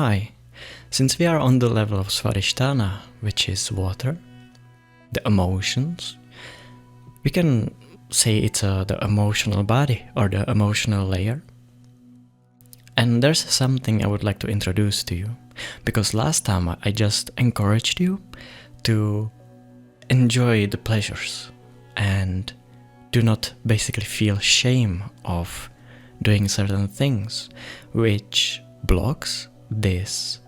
Hi, since we are on the level of Svarishtana, which is water, the emotions, we can say it's the emotional body or the emotional layer. And there's something I would like to introduce to you, because last time I just encouraged you to enjoy the pleasures and do not basically feel shame of doing certain things, which blocks this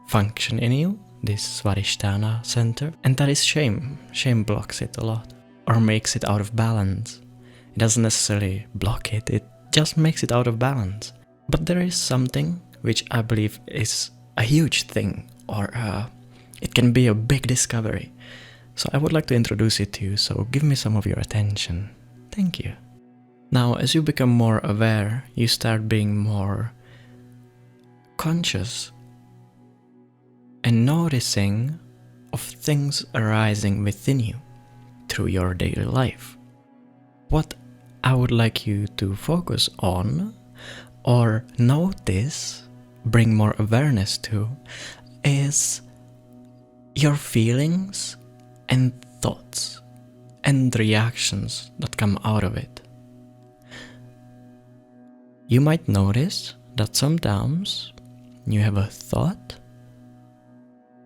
function in you, this Svarishtana center, and that is shame. Shame blocks it a lot, or makes it out of balance. It doesn't necessarily block it, it just makes it out of balance. But there is something which I believe is a huge thing, or it can be a big discovery. So I would like to introduce it to you, so give me some of your attention. Thank you. Now, as you become more aware, you start being more conscious and noticing of things arising within you through your daily life. What I would like you to focus on or notice, bring more awareness to, is your feelings and thoughts and reactions that come out of it. You might notice that sometimes you have a thought,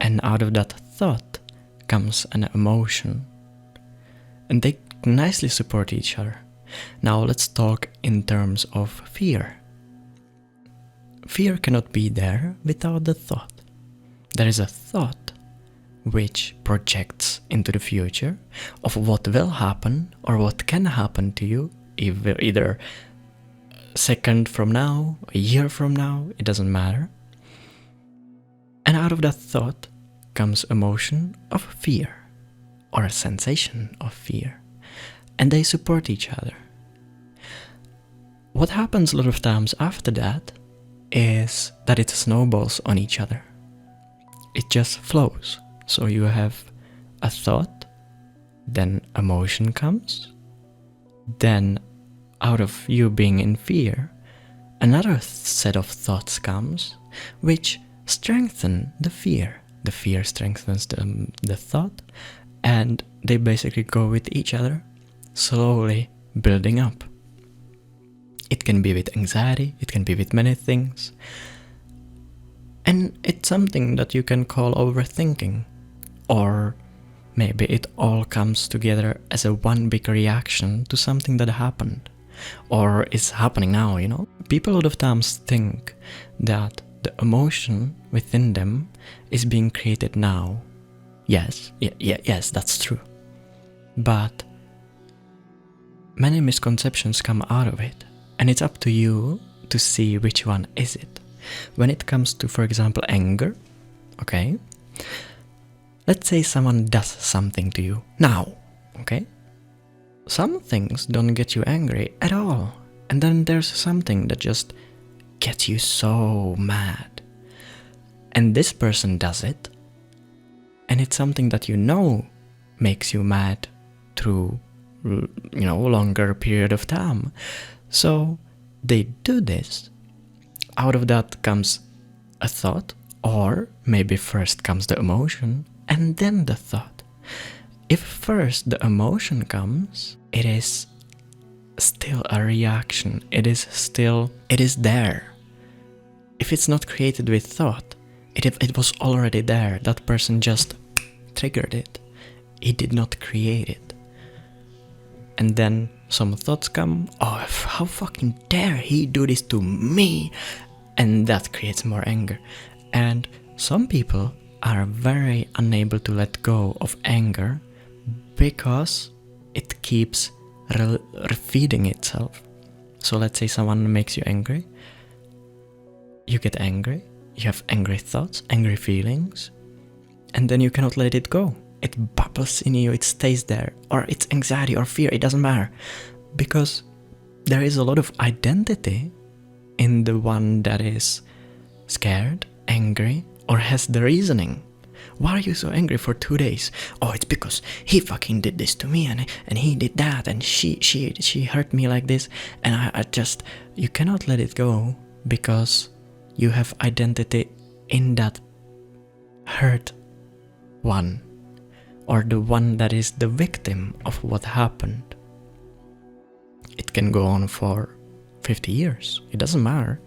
and out of that thought comes an emotion, and they nicely support each other. Now let's talk in terms of fear. Fear cannot be there without the thought. There is a thought which projects into the future of what will happen or what can happen to you either a second from now, a year from now, it doesn't matter. And out of that thought comes emotion of fear or a sensation of fear, and they support each other. What happens a lot of times after that is that it snowballs on each other. It just flows. So you have a thought, then emotion comes, then out of you being in fear, another set of thoughts comes, which strengthen the fear. The fear strengthens the thought, and they basically go with each other, slowly building up. It can be with anxiety, it can be with many things. And it's something that you can call overthinking. Or maybe it all comes together as a one big reaction to something that happened. Or is happening now, you know? People a lot of times think that the emotion within them is being created now. Yes, yes, that's true. But many misconceptions come out of it. And it's up to you to see which one is it. When it comes to, for example, anger, okay? Let's say someone does something to you now, okay? Some things don't get you angry at all. And then there's something that just gets you so mad. And this person does it. And it's something that you know makes you mad through, longer period of time. So they do this. Out of that comes a thought, or maybe first comes the emotion and then the thought. If first the emotion comes, it is still a reaction. It is there. If it's not created with thought, it was already there. That person just triggered it. He did not create it. And then some thoughts come, oh, how fucking dare he do this to me? And that creates more anger. And some people are very unable to let go of anger because it keeps feeding itself. So let's say someone makes you angry. You get angry. You have angry thoughts, angry feelings. And then you cannot let it go. It bubbles in you, it stays there, or it's anxiety or fear, it doesn't matter. Because there is a lot of identity in the one that is scared, angry, or has the reasoning. Why are you so angry for 2 days? Oh, it's because he fucking did this to me, and he did that, and she hurt me like this, and I just, you cannot let it go because you have identity in that hurt one, or the one that is the victim of what happened. It can go on for 50 years. It doesn't matter.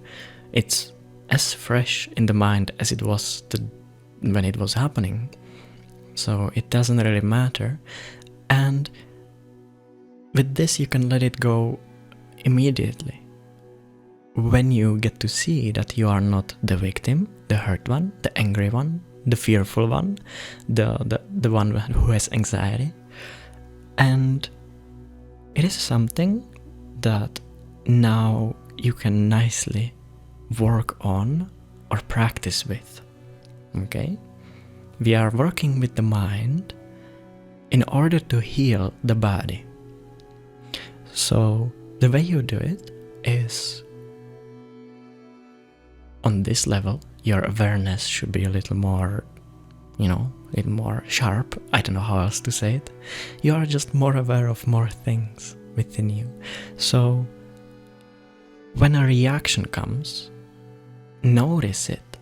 It's as fresh in the mind as it was when it was happening. So it doesn't really matter. And with this, you can let it go immediately. When you get to see that you are not the victim, the hurt one, the angry one, the fearful one, the one who has anxiety. And it is something that now you can nicely work on or practice with. Okay? We are working with the mind in order to heal the body. So the way you do it is, on this level, your awareness should be a little more, a little more sharp. I don't know how else to say it. You are just more aware of more things within you. So when a reaction comes, notice it.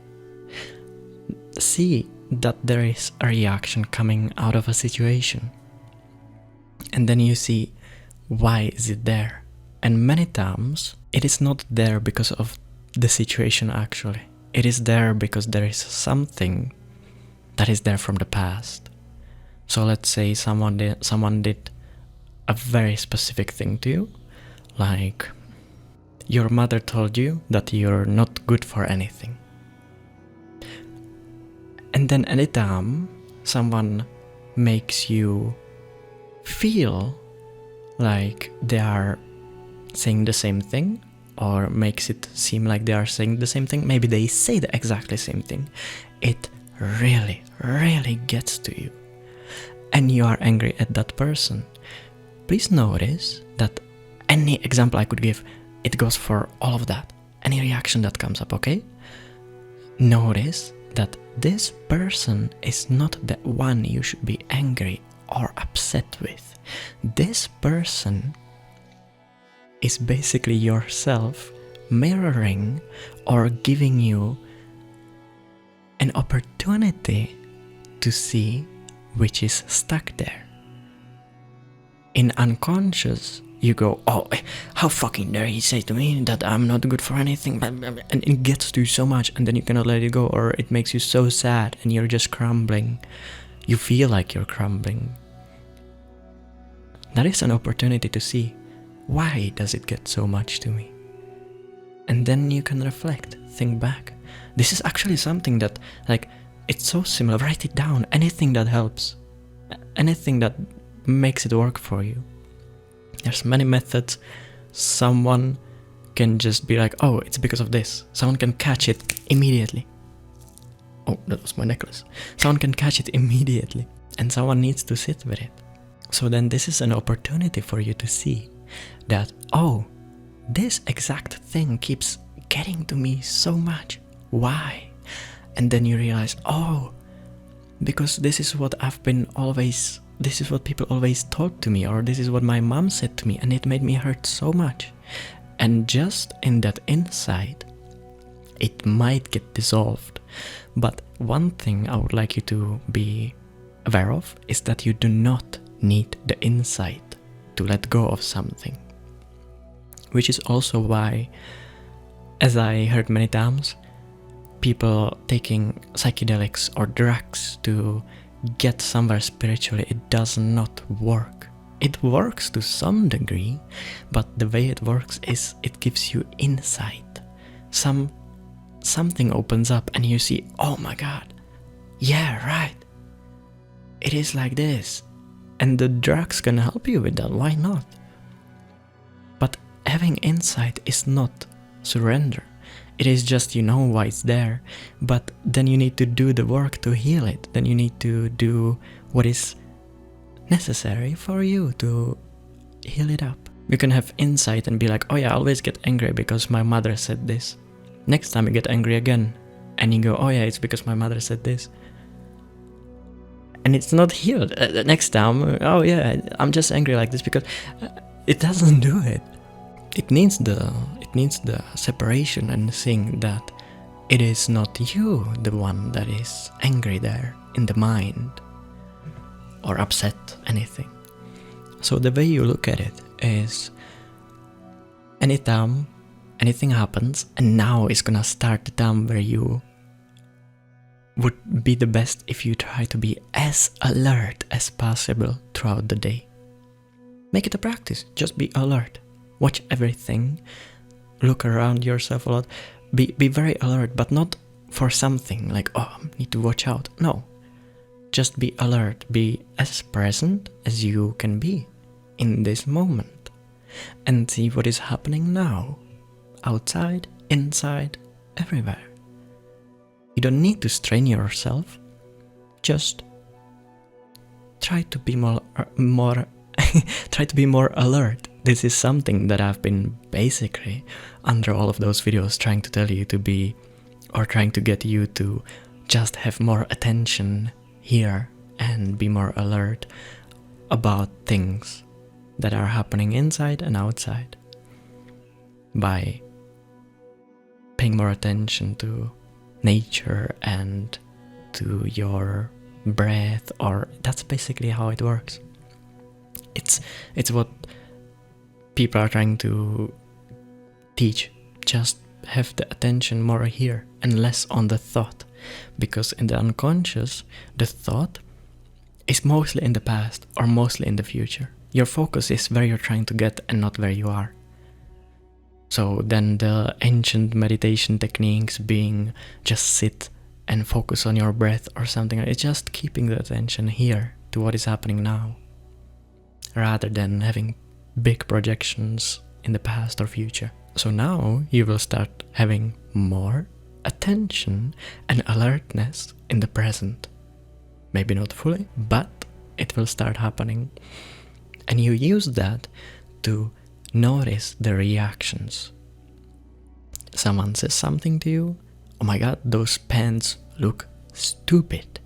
See that there is a reaction coming out of a situation. And then you see, why is it there? And many times it is not there because of the situation actually. It is there because there is something that is there from the past. So let's say someone did a very specific thing to you, like your mother told you that you're not good for anything. And then anytime someone makes you feel like they are saying the same thing, or makes it seem like they are saying the same thing, maybe they say the exactly same thing, it really, really gets to you. And you are angry at that person. Please notice that any example I could give, it goes for all of that. Any reaction that comes up, okay? Notice that this person is not the one you should be angry or upset with. This person is basically yourself mirroring or giving you an opportunity to see which is stuck there. In unconscious, you go, oh, how fucking dare he say to me that I'm not good for anything, and it gets to you so much, and then you cannot let it go, or it makes you so sad and you're just crumbling. You feel like you're crumbling. That is an opportunity to see, why does it get so much to me? And then you can reflect, think back. This is actually something that, it's so similar. Write it down. Anything that helps. Anything that makes it work for you. There's many methods. Someone can just be like, oh, it's because of this. Someone can catch it immediately. Oh, that was my necklace. Someone can catch it immediately. And someone needs to sit with it. So then this is an opportunity for you to see that, oh, this exact thing keeps getting to me so much. Why? And then you realize, oh, because this is what this is what people always taught to me, or this is what my mom said to me, and it made me hurt so much. And just in that insight, it might get dissolved. But one thing I would like you to be aware of is that you do not need the insight to let go of something. Which is also why, as I heard many times, people taking psychedelics or drugs to get somewhere spiritually, it does not work. It works to some degree, but the way it works is it gives you insight. Something opens up and you see, oh my god, yeah, right, it is like this. And the drugs can help you with that, why not? But having insight is not surrender. It is just, you know why it's there, but then you need to do the work to heal it. Then you need to do what is necessary for you to heal it up. You can have insight and be like, oh yeah, I always get angry because my mother said this. Next time you get angry again, and you go, oh yeah, it's because my mother said this. And it's not healed. Next time, oh yeah, I'm just angry like this because it doesn't do it. It needs the separation and seeing that it is not you, the one that is angry there in the mind or upset, anything. So the way you look at it is, anytime anything happens, and now is gonna start the time where you would be the best if you try to be as alert as possible throughout the day. Make it a practice. Just be alert. Watch everything. Look around yourself a lot. Be very alert, but not for something like, oh, I need to watch out. No. Just be alert. Be as present as you can be in this moment. And see what is happening now. Outside, inside, everywhere. You don't need to strain yourself. Just try to be more try to be more alert. This is something that I've been basically under all of those videos trying to tell you to be, or trying to get you to just have more attention here and be more alert about things that are happening inside and outside by paying more attention to nature and to your breath, or that's basically how it works. It's what people are trying to teach. Just have the attention more here and less on the thought, because in the unconscious, the thought is mostly in the past or mostly in the future. Your focus is where you're trying to get and not where you are. So then the ancient meditation techniques being just sit and focus on your breath or something, it's just keeping the attention here to what is happening now, rather than having big projections in the past or future. So now you will start having more attention and alertness in the present. Maybe not fully, but it will start happening. And you use that to notice the reactions. Someone says something to you. Oh my god, those pants look stupid.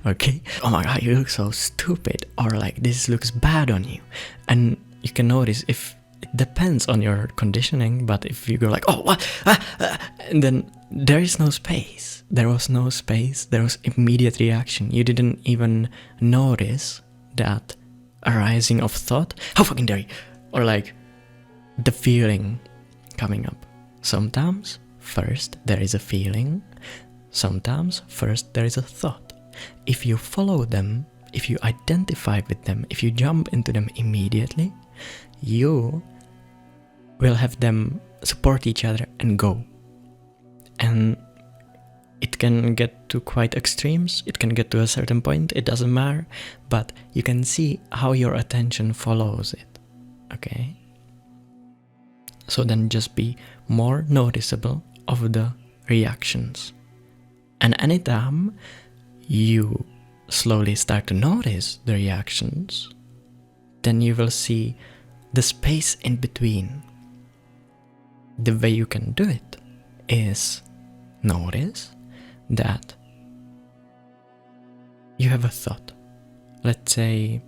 Okay? Oh my god, you look so stupid. Or like, this looks bad on you. And you can notice, if it depends on your conditioning, but if you go like, oh, what? And then there is no space. There was no space. There was immediate reaction. You didn't even notice that arising of thought. How fucking dare you? Or like the feeling coming up. Sometimes first there is a feeling. Sometimes first there is a thought. If you follow them, if you identify with them, if you jump into them immediately, you will have them support each other and go. And it can get to quite extremes, it can get to a certain point, it doesn't matter, but you can see how your attention follows it, okay? So then just be more noticeable of the reactions. And anytime you slowly start to notice the reactions, then you will see the space in between. The way you can do it is notice that you have a thought. Let's say,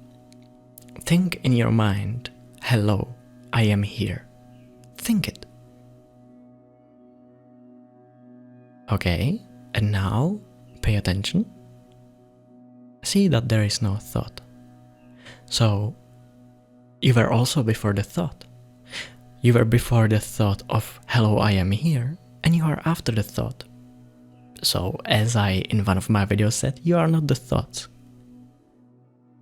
think in your mind, hello, I am here. Think it. Okay, and now pay attention. See that there is no thought. So, you were also before the thought. You were before the thought of hello, I am here, and you are after the thought. So, as I in one of my videos said, you are not the thoughts.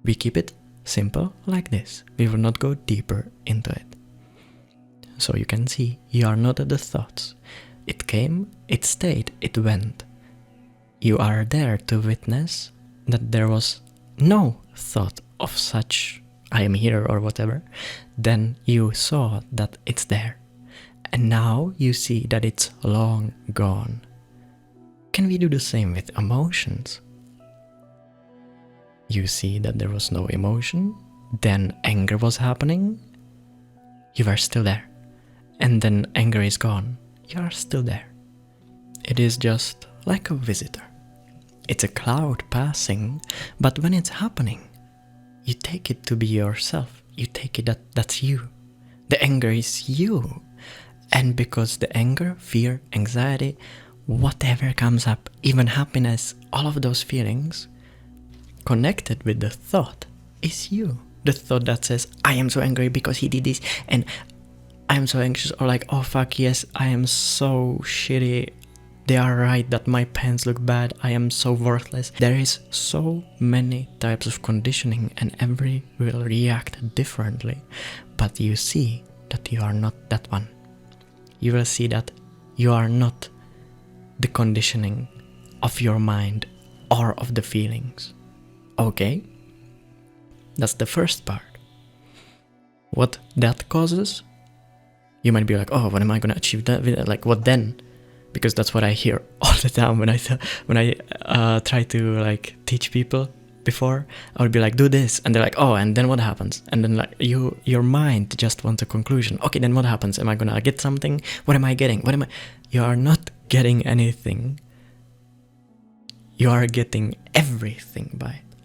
We keep it simple like this. We will not go deeper into it. So you can see, you are not the thoughts. It came, it stayed, it went. You are there to witness that there was no thought of such, I am here or whatever. Then you saw that it's there. And now you see that it's long gone. Can we do the same with emotions? You see that there was no emotion, then anger was happening. You are still there. And then anger is gone. You are still there. It is just like a visitor. It's a cloud passing, but when it's happening, you take it to be yourself. You take it that that's you. The anger is you. And because the anger, fear, anxiety, whatever comes up, even happiness, all of those feelings, connected with the thought is you. The thought that says, I am so angry because he did this, and I am so anxious, or like, oh fuck yes, I am so shitty, they are right that my pants look bad, I am so worthless. There is so many types of conditioning and every will react differently, but you see that you are not that one. You will see that you are not the conditioning of your mind or of the feelings. Okay? That's the first part. What that causes, you might be like, oh, what am I gonna achieve that? Like, what then? Because that's what I hear all the time when I try to like teach people. Before I would be like, do this, and they're like, oh, and then what happens? And then like your mind just wants a conclusion. Okay, then what happens? Am I gonna get something? What am I getting? You are not getting anything. You are getting everything by it.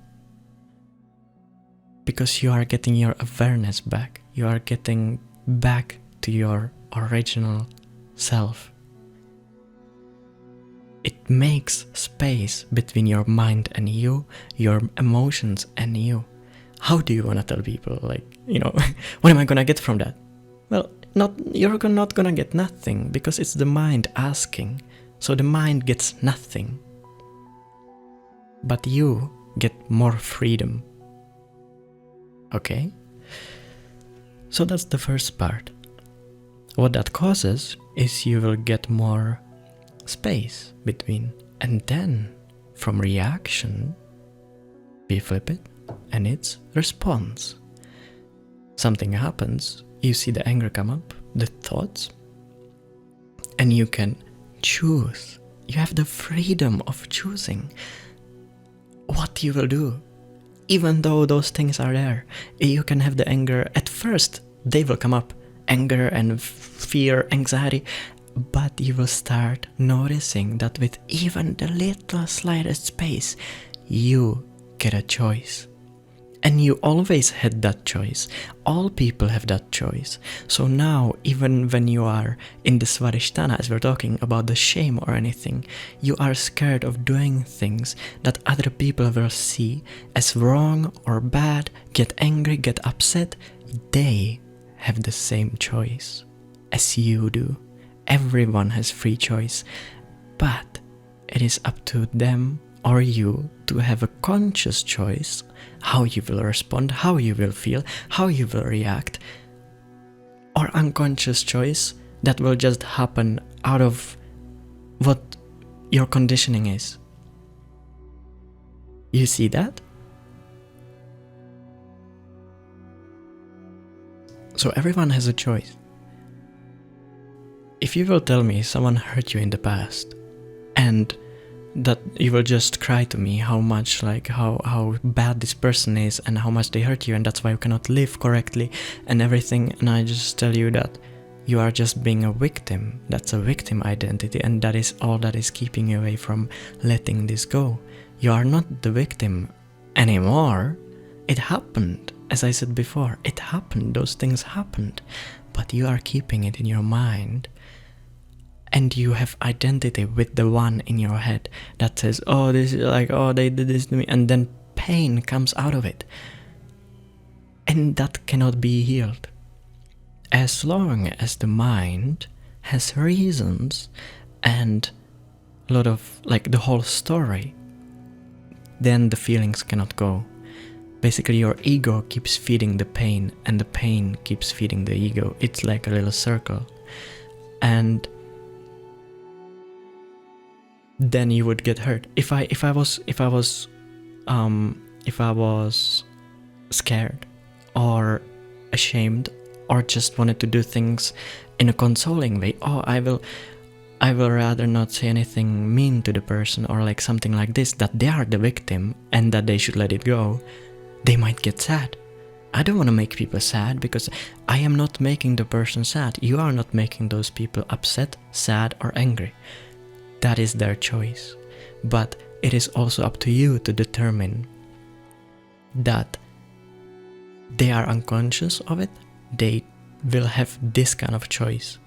Because you are getting your awareness back. You are getting back to your original self. It makes space between your mind and you, your emotions and you. How do you want to tell people, like, you know, what am I gonna get from that? Well, you're not gonna get nothing, because it's the mind asking. So the mind gets nothing. But you get more freedom. Okay? So that's the first part. What that causes is you will get more space between, and then from reaction we flip it and it's response. Something happens, you see the anger come up, the thoughts, and you can choose. You have the freedom of choosing what you will do. Even though those things are there, you can have the anger. At first they will come up, anger and fear, anxiety, but you will start noticing that with even the little slightest space, you get a choice. And you always had that choice. All people have that choice. So now, even when you are in the Svarishtana, as we're talking about the shame or anything, you are scared of doing things that other people will see as wrong or bad, get angry, get upset. They have the same choice as you do. Everyone has free choice, but it is up to them or you to have a conscious choice how you will respond, how you will feel, how you will react, or unconscious choice that will just happen out of what your conditioning is. You see that? So everyone has a choice. If you will tell me someone hurt you in the past, and that you will just cry to me how much, like how bad this person is and how much they hurt you, and that's why you cannot live correctly and everything, and I just tell you that you are just being a victim. That's a victim identity, and that is all that is keeping you away from letting this go. You are not the victim anymore. It happened, as I said before, it happened, those things happened, but you are keeping it in your mind. And you have identity with the one in your head that says, oh, this is like, oh, they did this to me. And then pain comes out of it. And that cannot be healed. As long as the mind has reasons and a lot of, like, the whole story, then the feelings cannot go. Basically, your ego keeps feeding the pain, and the pain keeps feeding the ego. It's like a little circle. And then you would get hurt. If I was scared or ashamed or just wanted to do things in a consoling way, oh, I will rather not say anything mean to the person, or like something like this, that they are the victim and that they should let it go, they might get sad. I don't want to make people sad, because I am not making the person sad. You are not making those people upset, sad, or angry. That is their choice. But it is also up to you to determine that they are unconscious of it. They will have this kind of choice.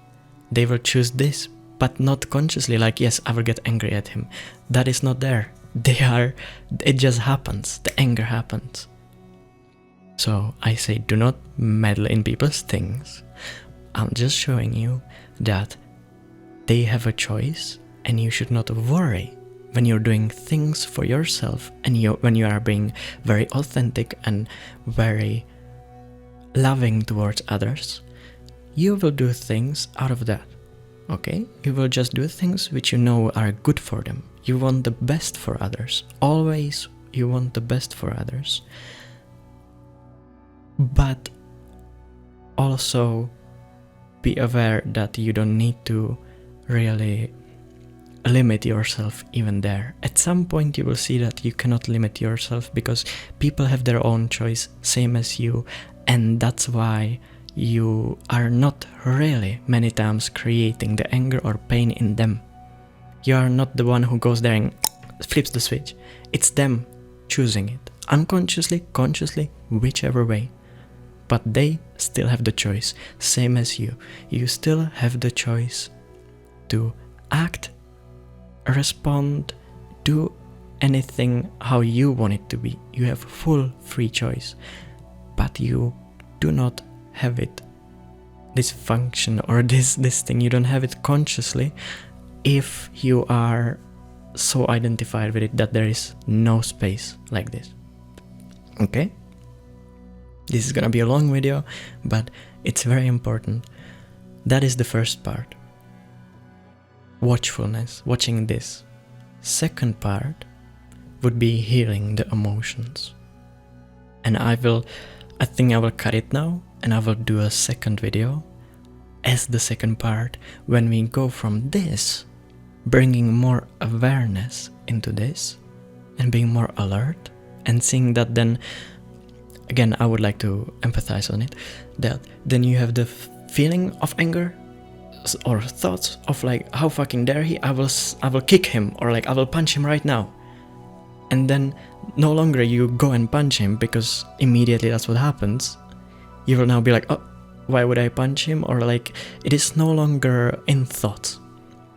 They will choose this but not consciously, like, yes, I will get angry at him. That is not there. It just happens. The anger happens. So I say, do not meddle in people's things. I'm just showing you that they have a choice, and you should not worry when you're doing things for yourself, and when you are being very authentic and very loving towards others. You will do things out of that, okay? You will just do things which you know are good for them. You want the best for others. Always you want the best for others. But also be aware that you don't need to really limit yourself even there. At some point you will see that you cannot limit yourself, because people have their own choice, same as you, and that's why you are not really many times creating the anger or pain in them. You are not the one who goes there and flips the switch. It's them choosing it, unconsciously, consciously, whichever way. But they still have the choice, same as you. You still have the choice to act, respond, do anything how you want it to be. You have full free choice, but you do not have it, this function or this thing, you don't have it consciously if you are so identified with it that there is no space like this. Okay? This is gonna be a long video, but it's very important. That is the first part. Watchfulness, watching this. Second part would be healing the emotions. And I think I will cut it now, and I will do a second video as the second part when we go from this, bringing more awareness into this and being more alert and seeing that. Then again, I would like to empathize on it, that then you have the feeling of anger or thoughts of like, how fucking dare he, I will kick him, or like I will punch him right now. And then no longer you go and punch him, because immediately that's what happens. You will now be like, oh, why would I punch him? Or like, it is no longer in thoughts.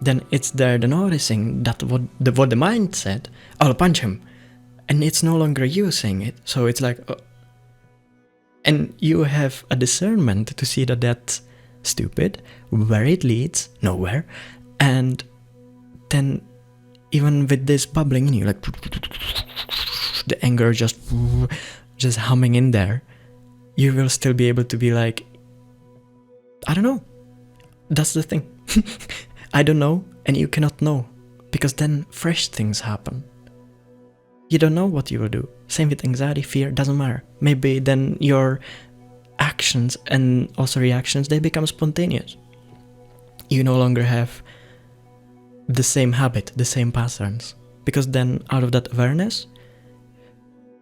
Then it's there, the noticing that what the mind said, I'll punch him. And it's no longer you saying it. So it's like, oh. And you have a discernment to see that that's stupid, where it leads, nowhere. And then even with this bubbling in you, like the anger just humming in there, you will still be able to be like, I don't know. That's the thing. I don't know, and you cannot know, because then fresh things happen. You don't know what you will do. Same with anxiety, fear, doesn't matter. Maybe then your actions and also reactions, they become spontaneous. You no longer have the same habit, the same patterns, because then out of that awareness,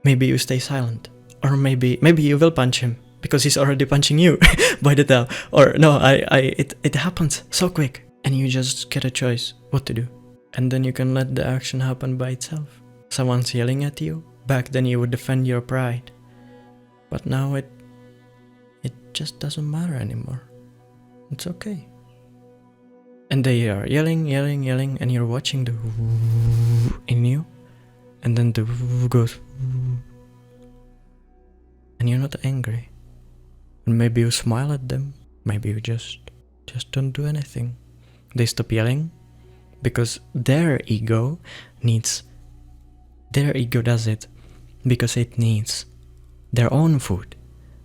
maybe you stay silent, or maybe you will punch him because he's already punching you by the tail, or no, it happens so quick, and you just get a choice what to do, and then you can let the action happen by itself. Someone's yelling at you. Back then you would defend your pride, but now it just doesn't matter anymore. It's okay. And they are yelling, and you're watching the in you, and then the goes, and you're not angry. And maybe you smile at them, maybe you just don't do anything. They stop yelling because their ego does it because it needs their own food.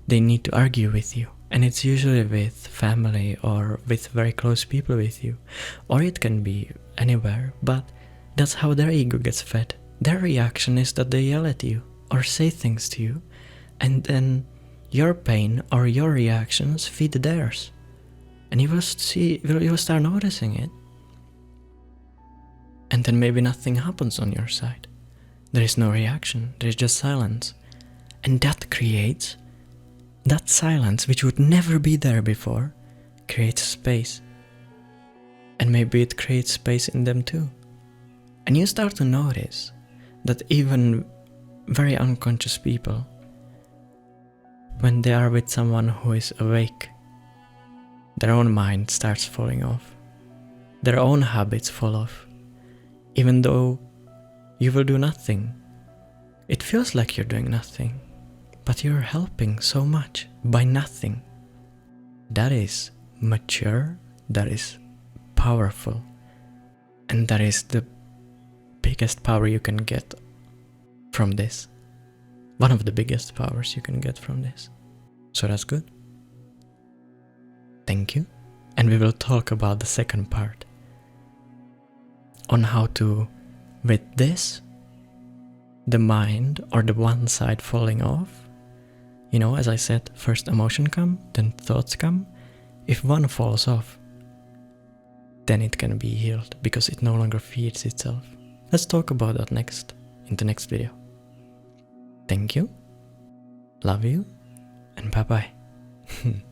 They need to argue with you, and it's usually with family or with very close people with you, or it can be anywhere, but that's how their ego gets fed. Their reaction is that they yell at you or say things to you, and then your pain or your reactions feed theirs, and you will start noticing it, and then maybe nothing happens on your side. There is no reaction, there is just silence, and that creates that silence, which would never be there before, creates space. And maybe it creates space in them too. And you start to notice that even very unconscious people, when they are with someone who is awake, their own mind starts falling off. their own habits fall off, even though you will do nothing. It feels like you're doing nothing, but you're helping so much by nothing. That is mature, that is powerful, and that is the biggest power you can get from this. One of the biggest powers you can get from this. So that's good. Thank you. And we will talk about the second part. On how to, with this, the mind or the one side falling off. You know, as I said, first emotion come, then thoughts come. If one falls off, then it can be healed because it no longer feeds itself. Let's talk about that next, in the next video. Thank you, love you, and bye bye.